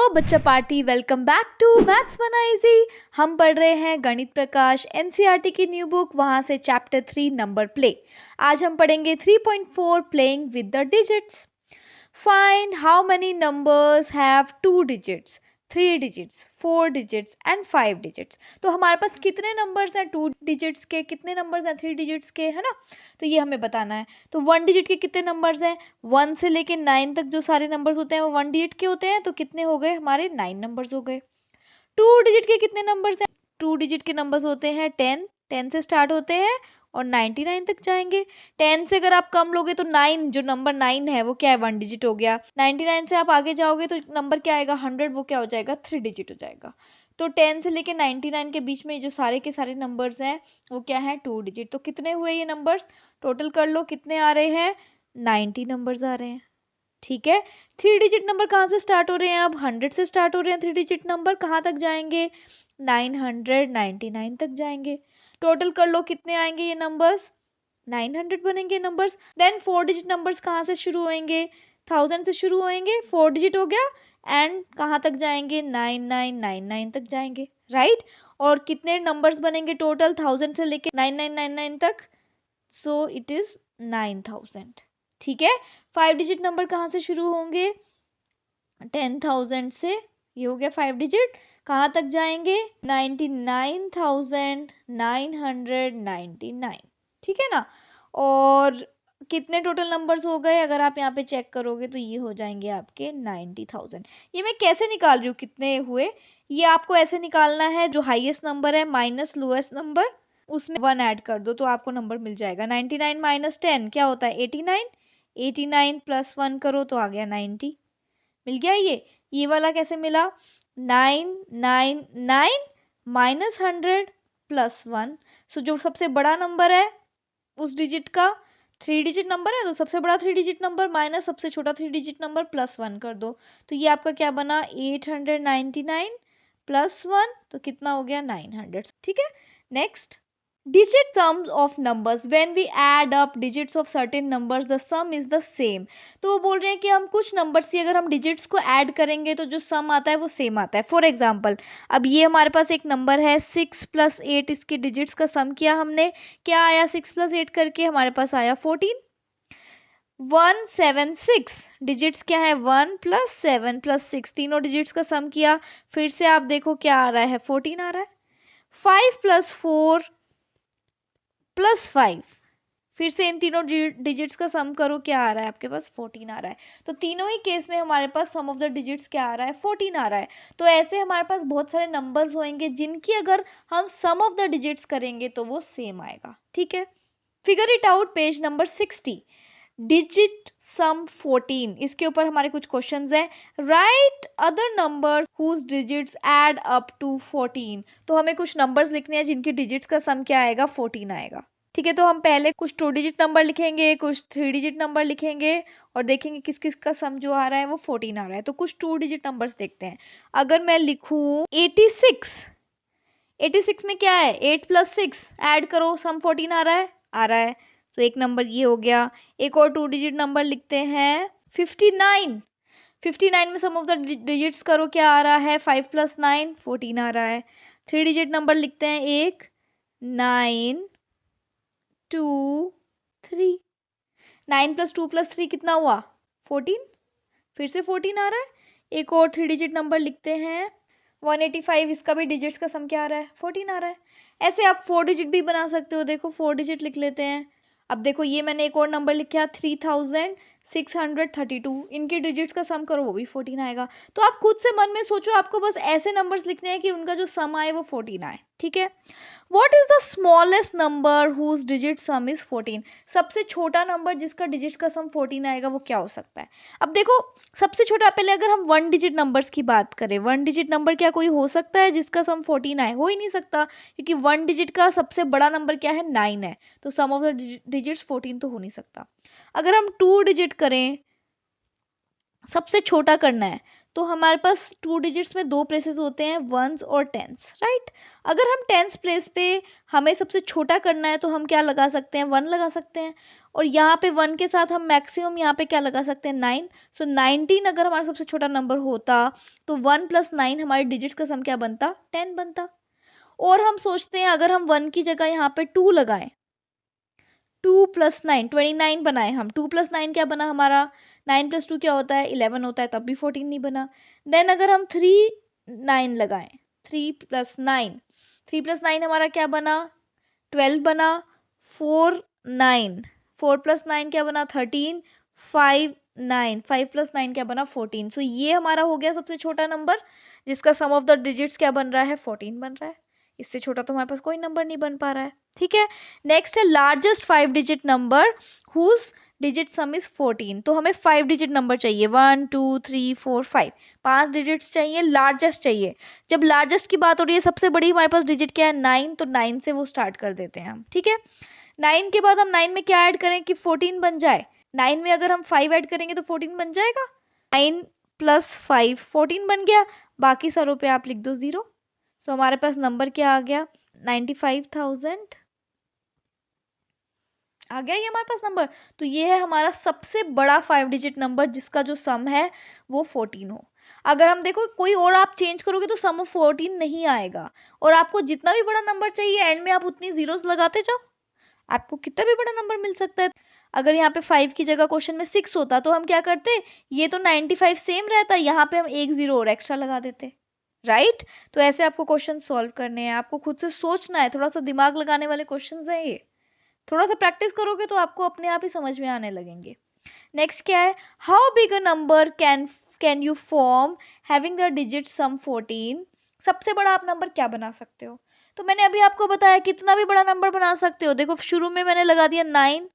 Hello बच्चा party, welcome back to maths बना easy. हम पढ़ रहे हैं गणित प्रकाश एनसीईआरटी की न्यू बुक, वहां से चैप्टर 3 नंबर प्ले। आज हम पढ़ेंगे 3.4 playing with the digits. Find how many numbers have 2 digits, 3 digits, 4 digits and 5 digits. तो हमारे पास कितने नंबर्स हैं 2 डिजिट्स के, कितने नंबर्स हैं 3 डिजिट्स के, है ना। तो ये हमें बताना है। तो 1 डिजिट के कितने नंबर्स हैं, 1 से लेके 9 तक जो सारे नंबर्स होते हैं वो 1 डिजिट के होते हैं। तो कितने हो गए हमारे, 9 नंबर्स हो गए। 2 डिजिट के कितने नंबर्स हैं, 2 डिजिट के नंबर्स होते हैं 10, 10 से स्टार्ट होते हैं और 99 तक जाएंगे। 10 से अगर आप कम लोगे तो 9, जो नंबर 9 है वो क्या है, 1 डिजिट हो गया। 99 से आप आगे जाओगे तो नंबर क्या आएगा, 100, वो क्या हो जाएगा, 3 डिजिट हो जाएगा। तो 10 से लेके 99 के बीच में जो सारे के सारे नंबर्स हैं वो क्या है, 2 डिजिट। तो कितने हुए ये नंबर्स, टोटल कर लो कितने आ रहे हैं, 90 नंबर्स आ रहे हैं। ठीक है। 3 डिजिट नंबर कहाँ से स्टार्ट हो रहे हैं, अब 100 से स्टार्ट हो रहे हैं। 3 डिजिट नंबर कहाँ तक जाएंगे, 999 तक जाएंगे। टोटल कर लो कितने आएंगे ये नंबर्स, 900 बनेंगे नंबर्स। देन 4 डिजिट नंबर्स कहाँ से शुरू होंगे, 1000 से शुरू होंगे, 4 डिजिट हो गया एंड कहाँ तक जाएंगे, 9999 तक जाएंगे, राइट। और कितने नंबर्स बनेंगे टोटल 1000 से लेके 9999 तक, सो इट इज 9000। ठीक है। 5 डिजिट नंबर कहाँ से शुरू होंगे, 10,000 से, ये हो गया 5 डिजिट, कहाँ तक जाएंगे, 99,999। ठीक है ना। और कितने टोटल नंबर्स हो गए, अगर आप यहाँ पे चेक करोगे तो ये हो जाएंगे आपके 90,000। ये मैं कैसे निकाल रही हूँ कितने हुए, ये आपको ऐसे निकालना है, जो हाईएस्ट नंबर है माइनस लोएस्ट नंबर, उसमें 1 ऐड कर दो तो आपको नंबर मिल जाएगा। 99 माइनस 10 क्या होता है, 89, 89 प्लस 1 करो तो आ गया 90, मिल गया। ये वाला कैसे मिला, 999 माइनस 100 प्लस 1। सो जो सबसे बड़ा नंबर है उस डिजिट का, 3 डिजिट नंबर है तो सबसे बड़ा 3 डिजिट नंबर माइनस सबसे छोटा 3 डिजिट नंबर प्लस 1 कर दो। तो ये आपका क्या बना, 899 प्लस 1, तो कितना हो गया, 900। ठीक है। Next, digit sums of numbers, when we add up digits of certain numbers the sum is the same। तो वो बोल रहे हैं कि हम कुछ नंबर्स की अगर हम डिजिट्स को ऐड करेंगे तो जो सम आता है वो सेम आता है। फॉर एग्जांपल, अब ये हमारे पास एक नंबर है 6 + 8, इसके डिजिट्स का सम किया हमने, क्या आया 6 + 8 करके, हमारे पास आया 14। 176 डिजिट्स क्या है, 1 + 7 + 6, तीनों डिजिट्स का सम किया, फिर से आप देखो क्या आ रहा है, 14 आ रहा है। 5 + 4 + 5, फिर से इन तीनों डिजिट्स का सम करो, क्या आ रहा है आपके पास, 14 आ रहा है। तो तीनों ही केस में हमारे पास सम ऑफ द डिजिट्स क्या आ रहा है, 14 आ रहा है। तो ऐसे हमारे पास बहुत सारे नंबर्स होंगे जिनकी अगर हम सम ऑफ द डिजिट्स करेंगे तो वो सेम आएगा। ठीक है। Figure it out, page number 60, digit sum 14, इसके ऊपर हमारे कुछ क्वेश्चंस हैं। Write other numbers whose digits add up to 14। तो हमें कुछ नंबर्स लिखने हैं जिनके डिजिट्स का सम क्या आएगा, 14 आएगा। ठीक है। तो हम पहले कुछ 2 डिजिट नंबर लिखेंगे, कुछ 3 डिजिट नंबर लिखेंगे और देखेंगे किस किस का सम जो आ रहा है वो 14 आ रहा है। तो कुछ 2 डिजिट नंबर्स देखते हैं। अगर मैं लिखूं 86, 86 में क्या है, 8 + 6 ऐड करो, सम 14 आ रहा है, आ रहा है। तो एक नंबर ये हो गया। एक और 2 डिजिट नंबर लिखते हैं 59, 59 में सम ऑफ द डिजिट्स करो, क्या आ रहा है, 5 + 9 14 आ रहा है। 3 डिजिट नंबर लिखते हैं एक, 9 2 3, 9 + 2 + 3 कितना हुआ, 14, फिर से 14 आ रहा है। एक और 3 डिजिट नंबर लिखते हैं 185, इसका भी डिजिट्स का सम क्या आ रहा है, 14 आ रहा है। ऐसे आप 4 डिजिट भी बना सकते हो, देखो 4 डिजिट लिख लेते हैं। अब देखो ये मैंने एक और नंबर लिखा 3632, इनके डिजिट्स का सम करो वो भी 14 आएगा। तो आप खुद से मन में सोचो, आपको बस ऐसे नंबर्स लिखने हैं कि उनका जो सम आए वो 14 आए। ठीक है। What is the smallest number whose digit sum is 14। सबसे छोटा नंबर जिसका डिजिट्स का सम 14 आएगा वो क्या हो सकता है। अब देखो सबसे छोटा, पहले अगर हम 1 डिजिट नंबर्स की बात करें, 1 डिजिट नंबर क्या कोई हो सकता है जिसका सम 14 आए, हो ही नहीं सकता, क्योंकि 1 डिजिट का सबसे बड़ा नंबर क्या है, 9 है। तो सम ऑफ द डिजिट्स 14 तो हो नहीं सकता। अगर हम 2 डिजिट करें, सबसे छोटा करना है, तो हमारे पास 2 डिजिट्स में 2 प्लेसेस होते हैं, वंस और टेंस, राइट। अगर हम टेंस प्लेस पे हमें सबसे छोटा करना है तो हम क्या लगा सकते हैं, 1 लगा सकते हैं। और यहाँ पे 1 के साथ हम मैक्सिमम यहाँ पे क्या लगा सकते हैं, 9। सो 19 अगर हमारा सबसे छोटा नंबर होता तो 1 + 9 हमारे डिजिट्स का सम क्या बनता, 10 बनता। और हम सोचते हैं अगर हम 1 की जगह यहाँ पे 2 लगाएं, 2 + 9 29 बनाए हम, 2 + 9 क्या बना हमारा, 9 + 2 क्या होता है, 11 होता है, तब भी 14 नहीं बना। देन अगर हम 3 9 लगाएं, 3 + 9, 3 + 9 हमारा क्या बना, 12 बना। 4 9, 4 + 9 क्या बना, 13, 5 9, 5 + 9 क्या बना, 14। सो ये हमारा हो गया सबसे छोटा नंबर जिसका सम ऑफ द डिजिट्स क्या बन रहा है, 14 बन रहा है। इससे छोटा तो हमारे पास कोई नंबर नहीं बन पा रहा है, ठीक है। नेक्स्ट है largest 5 digit number whose digit sum is 14। तो हमें 5 डिजिट नंबर चाहिए, 1 2 3 4 5, 5 डिजिट्स चाहिए, लार्जेस्ट चाहिए। जब लार्जेस्ट की बात हो रही है, सबसे बड़ी हमारे पास डिजिट क्या है, 9, तो 9 से वो स्टार्ट कर देते हैं हम, ठीक है। 9 के बाद हम 9 में क्या ऐड करें कि 14 बन जाए, 9 में अगर हम 5 ऐड करेंगे तो 14 बन जाएगा, 9 + 5 14 बन गया। बाकी सारों पे आप लिख दो 0। सो हमारे पास नंबर क्या आ गया, 95,000 आ गया ये हमारे पास नंबर। तो ये है हमारा सबसे बड़ा 5 डिजिट नंबर जिसका जो सम है वो 14 हो। अगर हम देखो कोई और आप चेंज करोगे तो सम ऑफ 14 नहीं आएगा। और आपको जितना भी बड़ा नंबर चाहिए एंड में आप उतनी जीरोस लगाते जाओ, आपको कितना भी बड़ा नंबर मिल सकता है। अगर यहाँ पे 5 की जगह क्वेश्चन में 6 होता तो हम क्या करते, ये तो 95 सेम रहता, यहाँ पे हम एक जीरो और एक्स्ट्रा लगा देते, राइट। तो ऐसे आपको क्वेश्चन सॉल्व करने हैं, आपको खुद से सोचना है, थोड़ा सा दिमाग लगाने वाले क्वेश्चन हैं ये। थोड़ा सा प्रैक्टिस करोगे तो आपको अपने आप ही समझ में आने लगेंगे। नेक्स्ट क्या है, how big a number can you form having the digit sum 14। सबसे बड़ा आप नंबर क्या बना सकते हो। तो मैंने अभी आपको बताया कितना भी बड़ा नंबर बना सकते हो। देखो शुरू में मैंने लगा दिया 9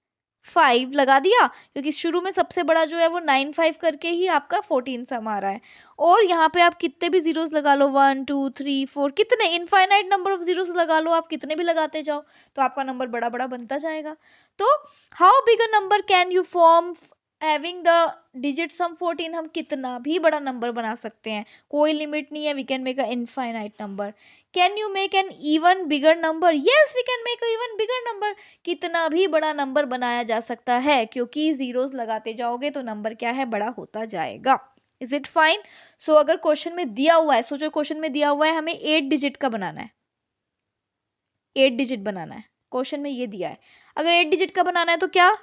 5 लगा दिया, क्योंकि शुरू में सबसे बड़ा जो है वो 9 5 करके ही आपका 14 सम आ रहा है। और यहाँ पे आप कितने भी जीरोस लगा लो, 1 2 3 4, कितने इनफाइनाइट नंबर ऑफ जीरोस लगा लो, आप कितने भी लगाते जाओ तो आपका नंबर बड़ा बड़ा बनता जाएगा। तो how big a number can you form having the digit sum 14, हम कितना भी बड़ा नंबर बना सकते हैं, कोई लिमिट नहीं है। We can make a infinite number. Can you make an even bigger number, yes we can make a even bigger number. कितना भी बड़ा नंबर बनाया जा सकता है, क्योंकि जीरोस लगाते जाओगे तो नंबर क्या है, बड़ा होता जाएगा। Is it fine. सो अगर क्वेश्चन में दिया हुआ है, सोचो क्वेश्चन में दिया हुआ है हमें 8 डिजिट का बनाना है, 8 डिजिट बनाना है, क्वेश्चन में ये दिया है। अगर 8 डिजिट का बनाना है तो क्या,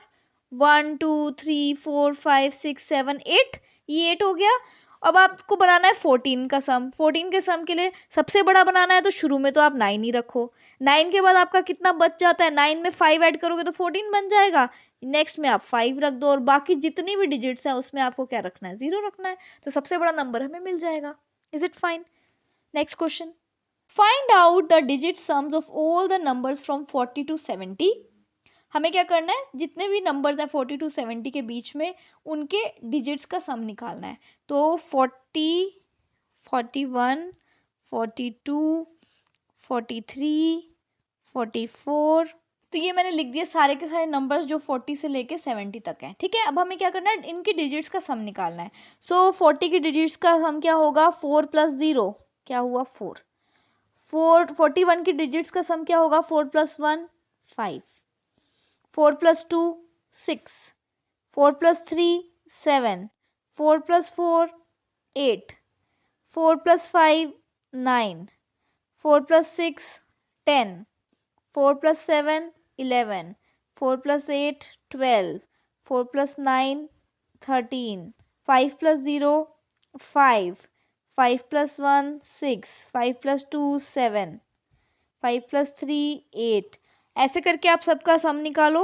1 2 3 4 5 6 7 8, ये 8 हो गया। अब आपको बनाना है 14 का सम। 14 के सम के लिए सबसे बड़ा बनाना है तो शुरू में तो आप 9 ही रखो। 9 के बाद आपका कितना बच जाता है, 9 में 5 ऐड करोगे तो 14 बन जाएगा। नेक्स्ट में आप 5 रख दो और बाकी जितनी भी डिजिट्स हैं उसमें आपको क्या रखना है, 0 रखना है। तो सबसे बड़ा नंबर हमें मिल जाएगा। Is it fine. Next question, find out the digit sums of all the numbers from 40 to 70। हमें क्या करना है, जितने भी नंबर्स हैं 40 to 70 के बीच में उनके डिजिट्स का सम निकालना है। तो 40 41 42 43 44, तो ये मैंने लिख दिया सारे के सारे नंबर्स जो 40 से लेके 70 तक हैं, ठीक है। अब हमें क्या करना है, इनके डिजिट्स का सम निकालना है। सो 40 के डिजिट्स का सम क्या होगा, 4 + 0 क्या हुआ, 4। 41 की डिजिट्स का सम क्या होगा, 4 + 1 5, 4 + 2 6, 4 + 3 7, 4 + 4 8, 4 + 5 9, 4 + 6 10, 4 + 7 11, 4 + 8 12, 4 + 9 13, 5 + 0 5, 5 + 1 6, 5 + 2 7, 5 + 3 8। ऐसे करके आप सबका सम निकालो।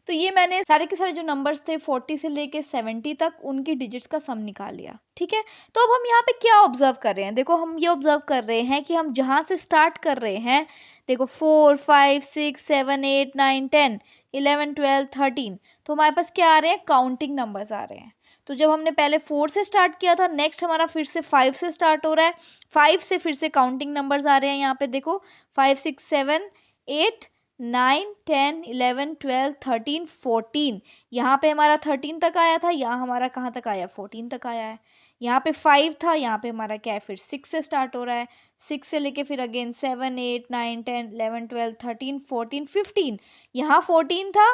तो ये मैंने सारे के सारे जो नंबर्स थे 40 से लेके 70 तक उनकी डिजिट्स का सम निकाल लिया, ठीक है। तो अब हम यहाँ पे क्या ऑब्जर्व कर रहे हैं, देखो हम ये ऑब्जर्व कर रहे हैं कि हम जहाँ से स्टार्ट कर रहे हैं, देखो 4 5 6 7 8 9 10 11 12 13, तो हमारे पास क्या आ रहे हैं, काउंटिंग नंबर्स आ रहे हैं। तो जब हमने पहले 4 से स्टार्ट किया था, नेक्स्ट हमारा फिर से 5 से स्टार्ट हो रहा है, 5 से फिर से काउंटिंग नंबर्स आ रहे हैं। यहाँ पे देखो 5 6 7 8 9 10 11 12 13 14, यहाँ पे हमारा 13 तक आया था, यहाँ हमारा कहाँ तक आया, 14 तक आया है। यहाँ पे 5 था, यहाँ पे हमारा क्या है फिर 6 से स्टार्ट हो रहा है, 6 से लेके फिर अगेन 7 8 9 10 11 12 13 14 15, यहाँ 14 था,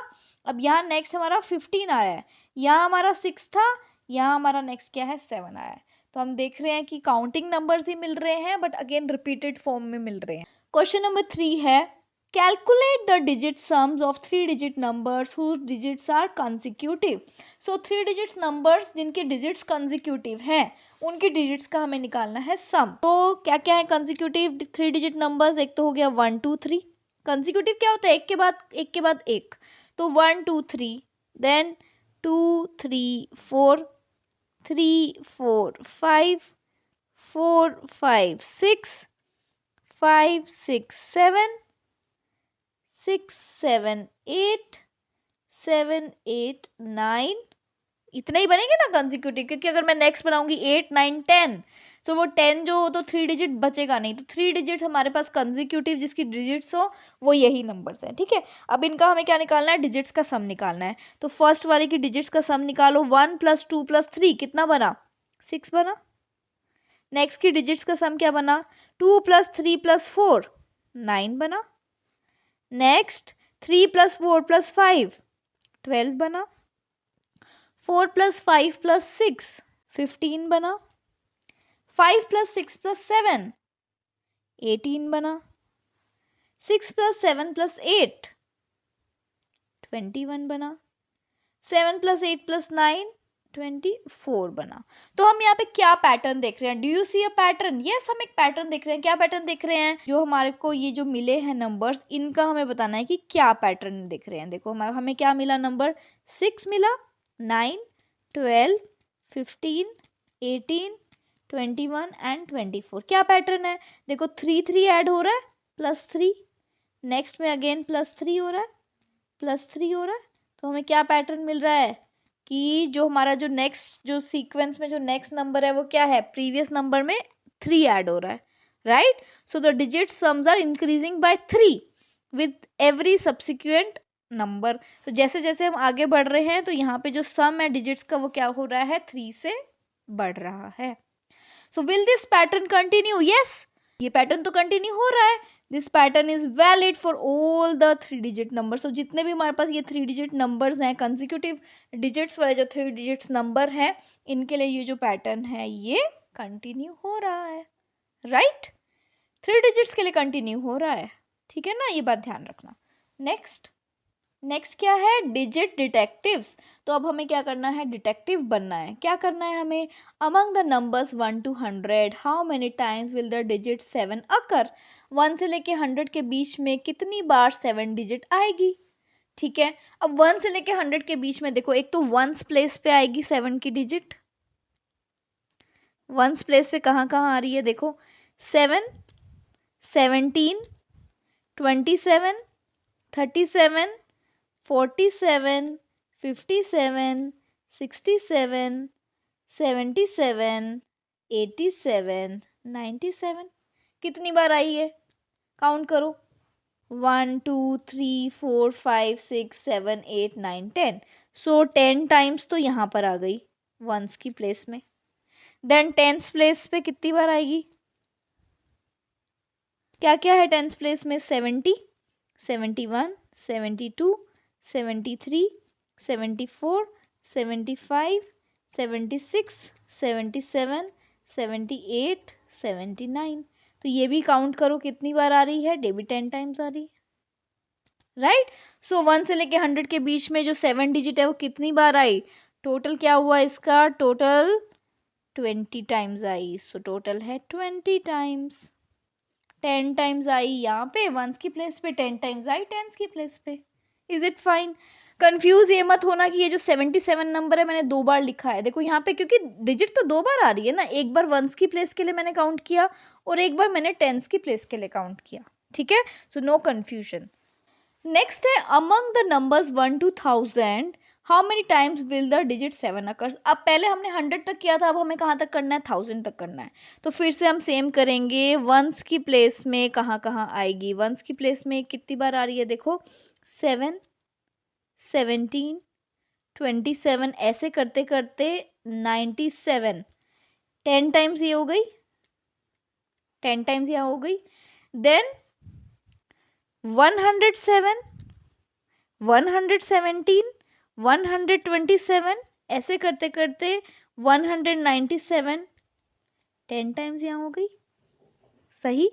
अब यहाँ नेक्स्ट हमारा 15 आया है, यहाँ हमारा 6 था, यहाँ हमारा नेक्स्ट क्या है 7 आया है। तो हम देख रहे हैं कि काउंटिंग नंबर्स ही मिल रहे हैं बट अगेन रिपीटेड फॉर्म में मिल रहे हैं। क्वेश्चन नंबर 3 है calculate the digit sums of 3-digit numbers whose digits are consecutive. So 3-digit numbers जिनके digits consecutive हैं उनकी digits का हमें निकालना है sum। तो क्या क्या है consecutive 3-digit numbers? एक तो हो गया 1 2 3। consecutive क्या होता है? एक के बाद एक। तो 1 2 3 then 2 3 4 3 4 5 4 5 6 5 6 7 6 7 8 7 8 9, इतने ही बनेंगे ना कंसेक्यूटिव, क्योंकि अगर मैं नेक्स्ट बनाऊंगी 8 9 10 तो वो 10 जो हो तो 3 डिजिट बचेगा नहीं, तो 3 डिजिट हमारे पास कंसेक्यूटिव जिसकी डिजिट्स हो वो यही नंबर्स हैं। ठीक है, अब इनका हमें क्या निकालना है? डिजिट्स का सम निकालना है। तो फर्स्ट वाले की डिजिट्स का सम निकालो। 1 + 2 + 3 कितना बना? 6 बना। नेक्स्ट की डिजिट्स का सम क्या बना? 2 + 3 + 4 9 बना। नेक्स्ट 3 + 4 + 5 12 बना। 4 + 5 + 6 15 बना। 5 + 6 + 7 18 बना। 6 + 7 + 8 21 बना। 7 + 8 + 9 24 बना। तो हम यहाँ पे क्या पैटर्न देख रहे हैं? Do you see a pattern? Yes, हम एक पैटर्न देख रहे हैं। क्या पैटर्न देख रहे हैं? जो हमारे को ये जो मिले हैं नंबर्स, इनका हमें बताना है कि क्या पैटर्न देख रहे हैं। देखो हमें क्या मिला? नंबर 6 मिला, 9 12 15 18 21 एंड 24। क्या पैटर्न है? देखो 3 3 ऐड हो रहा है, +3, नेक्स्ट में अगेन +3 हो रहा है, +3 हो रहा है। तो हमें क्या पैटर्न मिल रहा है कि जो हमारा जो नेक्स्ट जो सीक्वेंस में जो नेक्स्ट नंबर है वो क्या है? प्रीवियस नंबर में 3 ऐड हो रहा है, right? So the digit sums are increasing by 3 with every subsequent number. तो जैसे जैसे हम आगे बढ़ रहे हैं तो यहाँ पे जो सम है डिजिट्स का वो क्या हो रहा है? 3 से बढ़ रहा है। So will this pattern continue? Yes, ये पैटर्न तो कंटिन्यू हो रहा है। This pattern is valid for all the 3-digit numbers. तो जितने भी हमारे पास ये 3-digit नंबर्स हैं, कंसेक्यूटिव डिजिट्स वाले जो 3 डिजिट्स नंबर हैं, इनके लिए ये जो पैटर्न है ये कंटिन्यू हो रहा है, राइट? 3 डिजिट्स के लिए कंटिन्यू हो रहा है, ठीक है ना? ये बात ध्यान रखना। नेक्स्ट क्या है? Digit detectives. तो अब हमें क्या करना है? डिटेक्टिव बनना है। क्या करना है हमें? Among the numbers 1 to 100 how many times will the digit 7 अकर? 1 से लेके 100 के बीच में कितनी बार 7 डिजिट आएगी? ठीक है, अब 1 से लेके 100 के बीच में देखो, एक तो वंस प्लेस पे आएगी 7 की डिजिट। वंस प्लेस पे कहाँ कहाँ आ रही है? देखो 7 17 27 37 47 57 67 77 87 97। कितनी बार आई है? काउंट करो। 1 2 3 4 5 6 7 8 9 10। सो 10 टाइम्स तो यहाँ पर आ गई वंस की प्लेस में। देन टेंस प्लेस पे कितनी बार आएगी? क्या क्या है टेंस प्लेस में? 70 71 72 73 74 75 76 77 78 79। तो ये भी काउंट करो कितनी बार आ रही है? ये भी 10 टाइम्स आ रही है, राइट? सो 1 से लेके 100 के बीच में जो 7 डिजिट है वो कितनी बार आई? टोटल क्या हुआ इसका? Total 20 times I. So total है 20 टाइम्स। 10 टाइम्स आई यहाँ पे वंस की प्लेस पे, 10 टाइम्स आई टेंस की प्लेस पे। Is it fine? कंफ्यूज ये मत होना कि ये जो 77 नंबर है मैंने 2 बार लिखा है। देखो यहाँ पे क्योंकि डिजिट तो 2 बार आ रही है ना, एक बार वंस की प्लेस के लिए मैंने काउंट किया और एक बार मैंने टेंस की प्लेस के लिए काउंट किया, ठीक है? So no confusion. नेक्स्ट है among the numbers 1 to 1000 how many times will the digit 7 occurs? अब पहले हमने 100 तक किया था, अब हमें कहाँ तक करना है? 1000 तक करना है। तो फिर से हम सेम करेंगे। वंस की प्लेस में कहाँ कहाँ आएगी? वंस की प्लेस में कितनी बार आ रही है? देखो 7 17 27, ऐसे करते करते 97, 10 टाइम्स ये हो गई, 10 टाइम्स यहाँ हो गई, देन 107, 117, 127, ऐसे करते करते 197, 10 टाइम्स यहाँ हो गई, सही।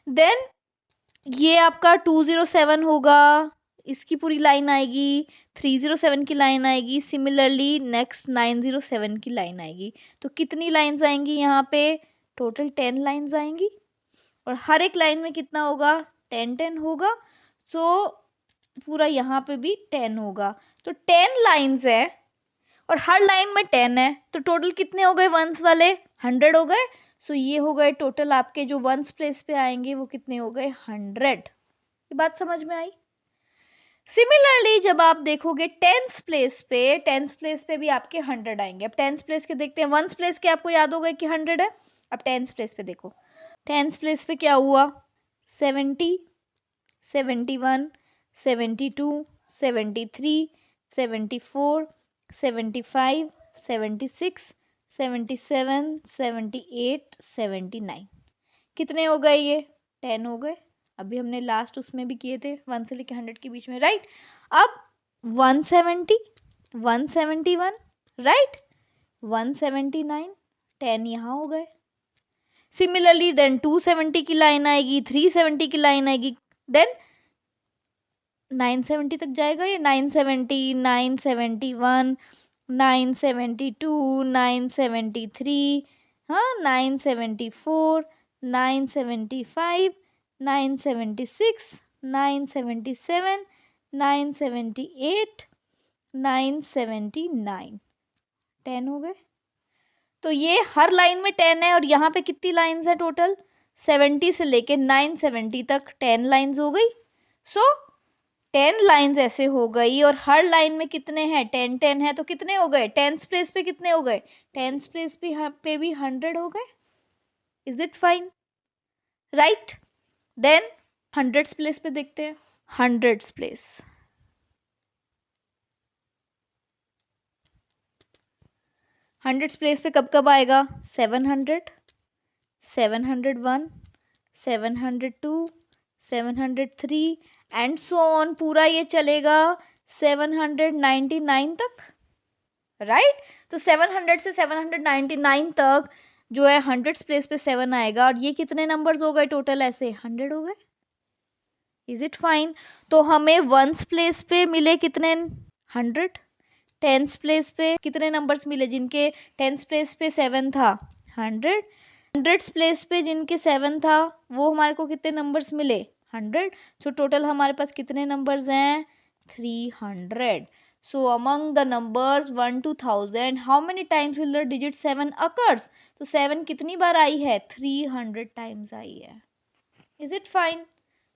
देन ये आपका 207 होगा, इसकी पूरी लाइन आएगी, 307 की लाइन आएगी, सिमिलरली नेक्स्ट 907 की लाइन आएगी। तो कितनी लाइंस आएंगी यहाँ पे? टोटल 10 लाइंस आएंगी, और हर एक लाइन में कितना होगा? 10 होगा। सो पूरा यहाँ पे भी 10 होगा। तो 10 लाइंस है और हर लाइन में 10 है, तो टोटल कितने हो गए वंस वाले? 100 हो गए। सो ये हो गए टोटल आपके जो वंस प्लेस पे आएंगे वो कितने हो गए? 100। ये बात समझ में आई? सिमिलरली जब आप देखोगे टेंस प्लेस पे भी आपके 100 आएंगे। अब टेंस प्लेस के देखते हैं। वंस प्लेस के आपको याद होगा कि 100 है। अब टेंस प्लेस पे देखो, टेंस प्लेस पे क्या हुआ? 70, 71, 72, 73, 74, 75, 76, 77, 78, 79। कितने हो गए ये? 10 हो गए। अभी हमने लास्ट उसमें भी किए थे 1 से लेके 100 के बीच में, राइट। अब 170, 171, राइट, 179, 10 यहाँ हो गए। सिमिलरली देन 270 की लाइन आएगी, 370 की लाइन आएगी, देन 970 तक जाएगा ये। 970, 971, 972, 973, हाँ, 974, 975, 976, 977, 978, 979, 10 हो गए। तो ये हर लाइन में 10 है, और यहाँ पे कितनी लाइंस है टोटल? 70 से लेके 970 तक 10 लाइंस हो गई। सो 10 लाइंस ऐसे हो गई, और हर लाइन में कितने हैं? 10 है, तो कितने हो गए? टेंस प्लेस पे कितने हो गए? टेंस प्लेस पे भी 100 हो गए। Is it fine? Right. Then hundreds place पे देखते हैं। हंड्रेड्स प्लेस, हंड्रेड्स प्लेस पे कब कब आएगा? 700, 701, 702, 703 एंड सो ऑन। पूरा ये चलेगा 799 तक, राइट। तो 700 से 799 तक जो है हंड्रेड्स प्लेस पे 7 आएगा, और ये कितने नंबर्स हो गए टोटल? ऐसे 100 हो गए। Is it fine? तो हमें वंस प्लेस पे मिले कितने? 100। टेंस प्लेस पे कितने नंबर्स मिले जिनके टेंस प्लेस पे 7 था? 100। हंड्रेड्स प्लेस पे जिनके 7 था वो हमारे को कितने नंबर्स मिले? 100। सो टोटल हमारे पास कितने नंबर्स हैं? 300। सो among the numbers 1 to 1000 how many times will the digit 7 occurs? तो 7 कितनी बार आई है? 300 टाइम्स आई है। Is it fine?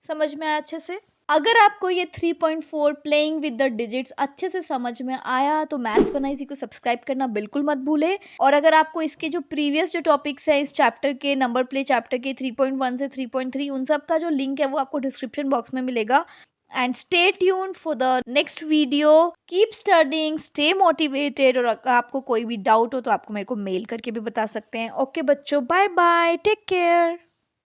समझ में आया अच्छे से? अगर आपको ये 3.4 प्लेइंग विद द डिजिट्स अच्छे से समझ में आया तो मैथ्स बना इजी को सब्सक्राइब करना बिल्कुल मत भूले। और अगर आपको इसके जो प्रीवियस जो टॉपिक्स है इस चैप्टर के, नंबर प्ले चैप्टर के 3.1 से 3.3, उन सब का जो लिंक है वो आपको डिस्क्रिप्शन बॉक्स में मिलेगा। And stay tuned for the next video. Keep studying, stay motivated, और अगर आपको कोई भी डाउट हो तो आपको मेरे को मेल करके भी बता सकते हैं। ओके बच्चों, बाय बाय, टेक केयर।